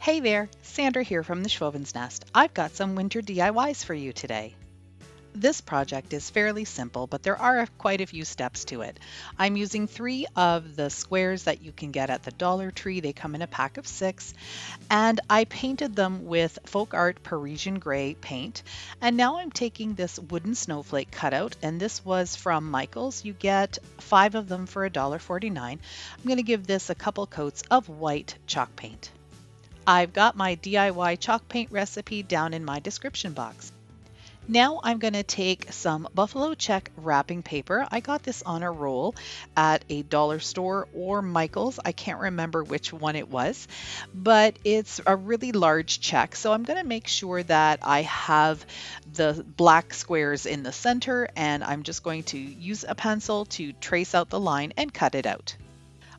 Hey there, Sandra here from the Schwowin's Nest. I've got some winter DIYs for you today. This project is fairly simple, but there are quite a few steps to it. I'm using 3 of the squares that you can get at the Dollar Tree. They come in a pack of 6, and I painted them with Folk Art Parisian Grey paint. And now I'm taking this wooden snowflake cutout, and this was from Michael's. You get 5 of them for $1.49. I'm going to give this a couple coats of white chalk paint. I've got my DIY chalk paint recipe down in my description box. Now I'm going to take some buffalo check wrapping paper. I got this on a roll at a dollar store or Michael's. I can't remember which one it was, but it's a really large check. So I'm going to make sure that I have the black squares in the center, and I'm just going to use a pencil to trace out the line and cut it out.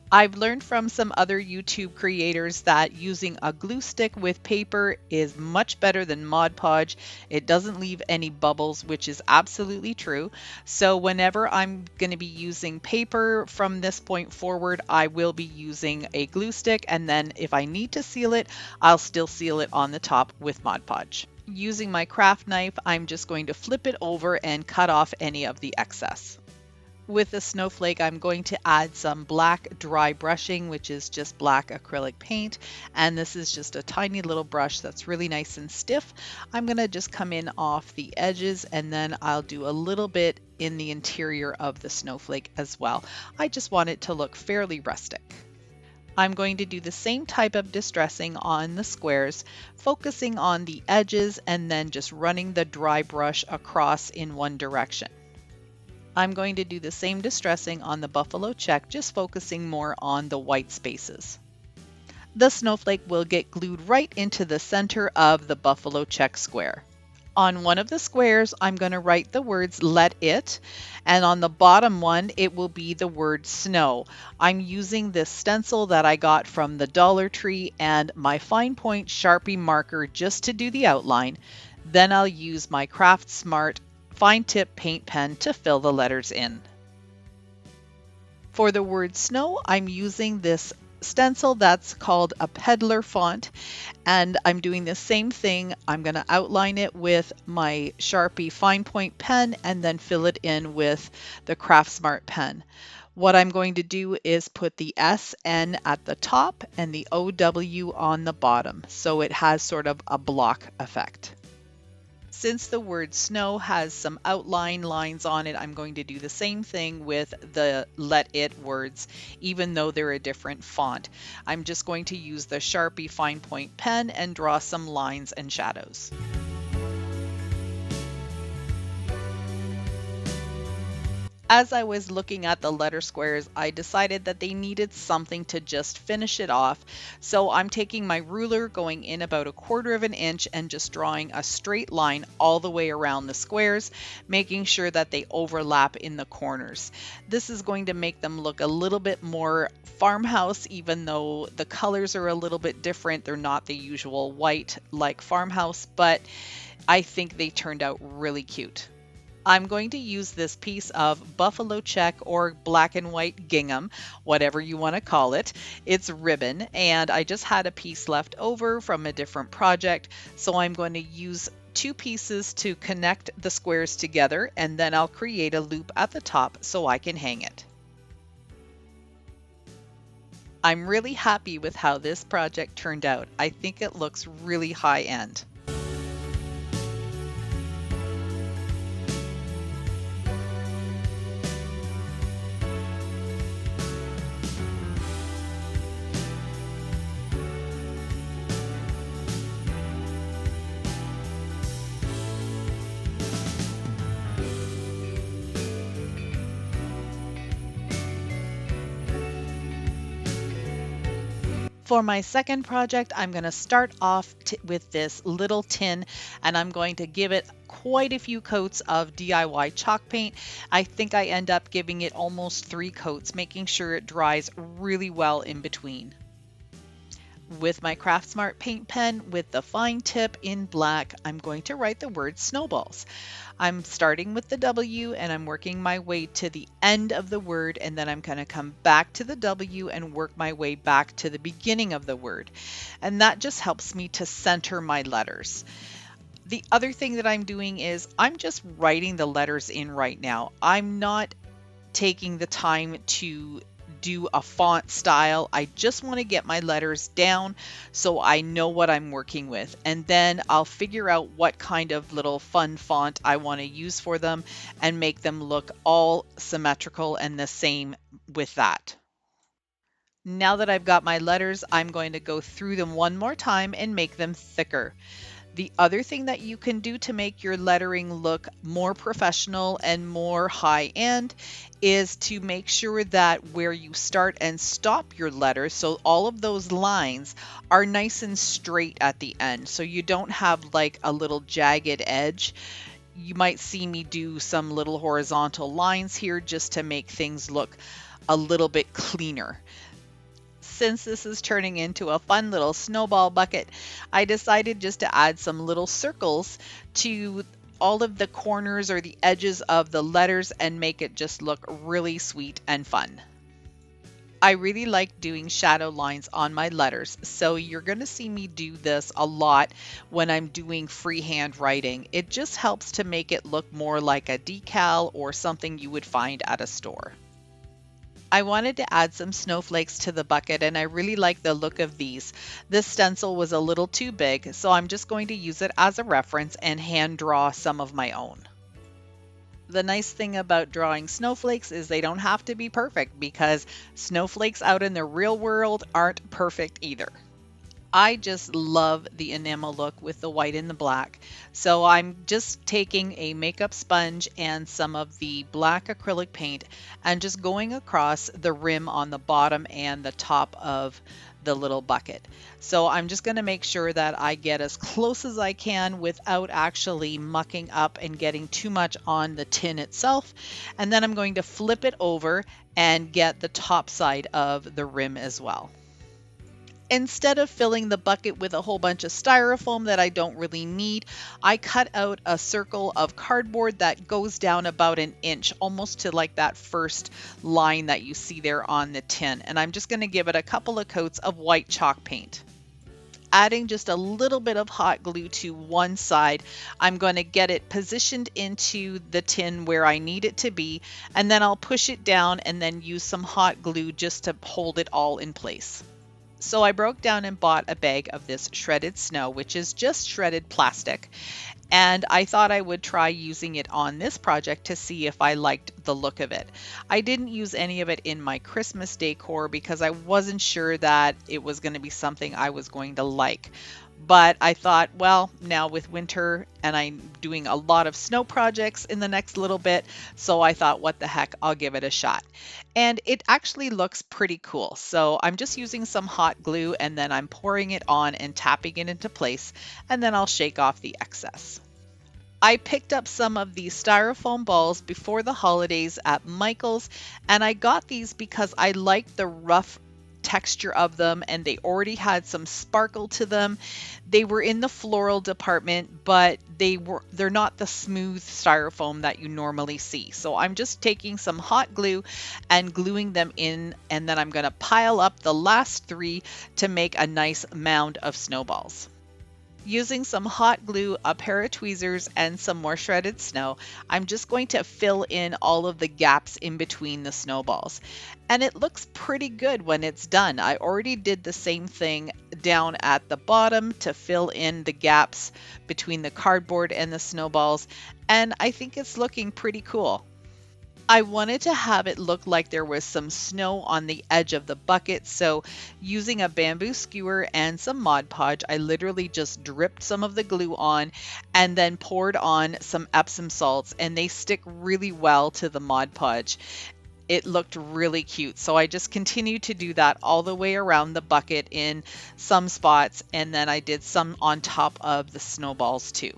I've learned from some other YouTube creators that using a glue stick with paper is much better than Mod Podge. It doesn't leave any bubbles, which is absolutely true. So whenever I'm going to be using paper from this point forward, I will be using a glue stick, and then if I need to seal it, I'll still seal it on the top with Mod Podge. Using my craft knife, I'm just going to flip it over and cut off any of the excess. With the snowflake, I'm going to add some black dry brushing, which is just black acrylic paint. And this is just a tiny little brush that's really nice and stiff. I'm going to just come in off the edges, and then I'll do a little bit in the interior of the snowflake as well. I just want it to look fairly rustic. I'm going to do the same type of distressing on the squares, focusing on the edges and then just running the dry brush across in one direction. I'm going to do the same distressing on the buffalo check, just focusing more on the white spaces. The snowflake will get glued right into the center of the buffalo check square. On one of the squares, I'm going to write the words "Let It," and on the bottom one, it will be the word "Snow." I'm using this stencil that I got from the Dollar Tree and my fine point Sharpie marker just to do the outline. Then I'll use my Craft Smart fine tip paint pen to fill the letters in. For the word snow, I'm using this stencil that's called a peddler font, and I'm doing the same thing. I'm going to outline it with my Sharpie fine point pen and then fill it in with the Craft Smart pen. What I'm going to do is put the SN at the top and the OW on the bottom, so it has sort of a block effect. Since the word snow has some outline lines on it, I'm going to do the same thing with the "Let It" words, even though they're a different font. I'm just going to use the Sharpie fine point pen and draw some lines and shadows. As I was looking at the letter squares, I decided that they needed something to just finish it off. So I'm taking my ruler, going in about 1/4 of an inch and just drawing a straight line all the way around the squares, making sure that they overlap in the corners. This is going to make them look a little bit more farmhouse, even though the colors are a little bit different. They're not the usual white like farmhouse, but I think they turned out really cute. I'm going to use this piece of buffalo check or black and white gingham, whatever you want to call it. It's ribbon, and I just had a piece left over from a different project, so I'm going to use 2 pieces to connect the squares together, and then I'll create a loop at the top so I can hang it. I'm really happy with how this project turned out. I think it looks really high end. For my second project, I'm going to start off with this little tin, and I'm going to give it quite a few coats of DIY chalk paint. I think I end up giving it almost 3 coats, making sure it dries really well in between. With my Craft Smart paint pen with the fine tip in black, I'm going to write the word snowballs. I'm starting with the W and I'm working my way to the end of the word, and then I'm going to come back to the W and work my way back to the beginning of the word. And that just helps me to center my letters. The other thing that I'm doing is I'm just writing the letters in right now. I'm not taking the time to do a font style. I just want to get my letters down so I know what I'm working with. And then I'll figure out what kind of little fun font I want to use for them and make them look all symmetrical and the same with that. Now that I've got my letters, I'm going to go through them one more time and make them thicker. The other thing that you can do to make your lettering look more professional and more high end is to make sure that where you start and stop your letters, so all of those lines are nice and straight at the end, so you don't have like a little jagged edge. You might see me do some little horizontal lines here just to make things look a little bit cleaner. Since this is turning into a fun little snowball bucket, I decided just to add some little circles to all of the corners or the edges of the letters and make it just look really sweet and fun. I really like doing shadow lines on my letters, so you're going to see me do this a lot when I'm doing freehand writing. It just helps to make it look more like a decal or something you would find at a store. I wanted to add some snowflakes to the bucket, and I really like the look of these. This stencil was a little too big, so I'm just going to use it as a reference and hand draw some of my own. The nice thing about drawing snowflakes is they don't have to be perfect, because snowflakes out in the real world aren't perfect either. I just love the enamel look with the white and the black. So I'm just taking a makeup sponge and some of the black acrylic paint and just going across the rim on the bottom and the top of the little bucket. So I'm just going to make sure that I get as close as I can without actually mucking up and getting too much on the tin itself. And then I'm going to flip it over and get the top side of the rim as well. Instead of filling the bucket with a whole bunch of styrofoam that I don't really need, I cut out a circle of cardboard that goes down about an inch, almost to like that first line that you see there on the tin. And I'm just going to give it a couple of coats of white chalk paint. Adding just a little bit of hot glue to one side, I'm going to get it positioned into the tin where I need it to be, and then I'll push it down and then use some hot glue just to hold it all in place. So I broke down and bought a bag of this shredded snow, which is just shredded plastic. And I thought I would try using it on this project to see if I liked the look of it. I didn't use any of it in my Christmas decor because I wasn't sure that it was going to be something I was going to like. But I thought, well, now with winter and I'm doing a lot of snow projects in the next little bit, so I thought, what the heck, I'll give it a shot. And it actually looks pretty cool. So I'm just using some hot glue and then I'm pouring it on and tapping it into place, and then I'll shake off the excess. I picked up some of these styrofoam balls before the holidays at Michael's, and I got these because I liked the rough texture of them and they already had some sparkle to them. They were in the floral department, but they're not the smooth styrofoam that you normally see. So I'm just taking some hot glue and gluing them in, and then I'm going to pile up the last 3 to make a nice mound of snowballs. Using some hot glue, a pair of tweezers, and some more shredded snow, I'm just going to fill in all of the gaps in between the snowballs. And it looks pretty good when it's done. I already did the same thing down at the bottom to fill in the gaps between the cardboard and the snowballs, and I think it's looking pretty cool. I wanted to have it look like there was some snow on the edge of the bucket, so using a bamboo skewer and some Mod Podge, I literally just dripped some of the glue on and then poured on some Epsom salts, and they stick really well to the Mod Podge. It looked really cute, so I just continued to do that all the way around the bucket in some spots, and then I did some on top of the snowballs too.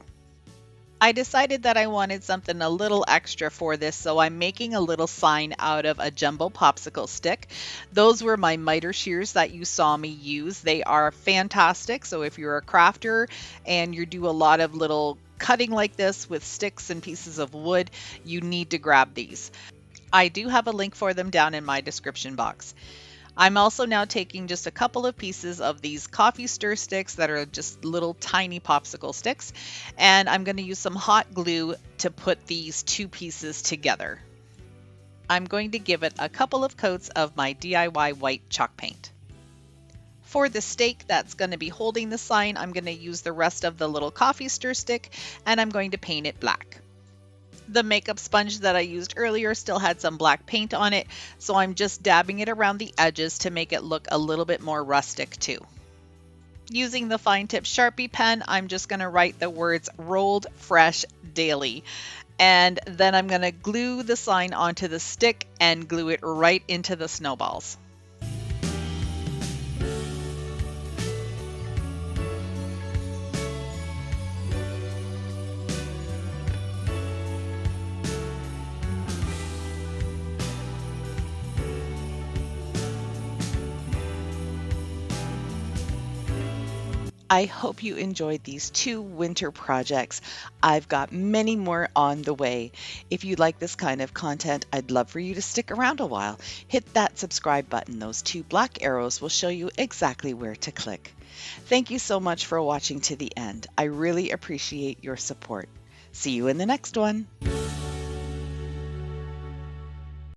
I decided that I wanted something a little extra for this, so I'm making a little sign out of a jumbo popsicle stick. Those were my miter shears that you saw me use. They are fantastic, so if you're a crafter and you do a lot of little cutting like this with sticks and pieces of wood, you need to grab these. I do have a link for them down in my description box. I'm also now taking just a couple of pieces of these coffee stir sticks that are just little tiny popsicle sticks, and I'm going to use some hot glue to put these two pieces together. I'm going to give it a couple of coats of my DIY white chalk paint. For the stake that's going to be holding the sign, I'm going to use the rest of the little coffee stir stick, and I'm going to paint it black. The makeup sponge that I used earlier still had some black paint on it, so I'm just dabbing it around the edges to make it look a little bit more rustic too. Using the fine tip Sharpie pen, I'm just going to write the words "Rolled Fresh Daily," and then I'm going to glue the sign onto the stick and glue it right into the snowballs. I hope you enjoyed these 2 winter projects. I've got many more on the way. If you like this kind of content, I'd love for you to stick around a while. Hit that subscribe button. Those 2 black arrows will show you exactly where to click. Thank you so much for watching to the end. I really appreciate your support. See you in the next one.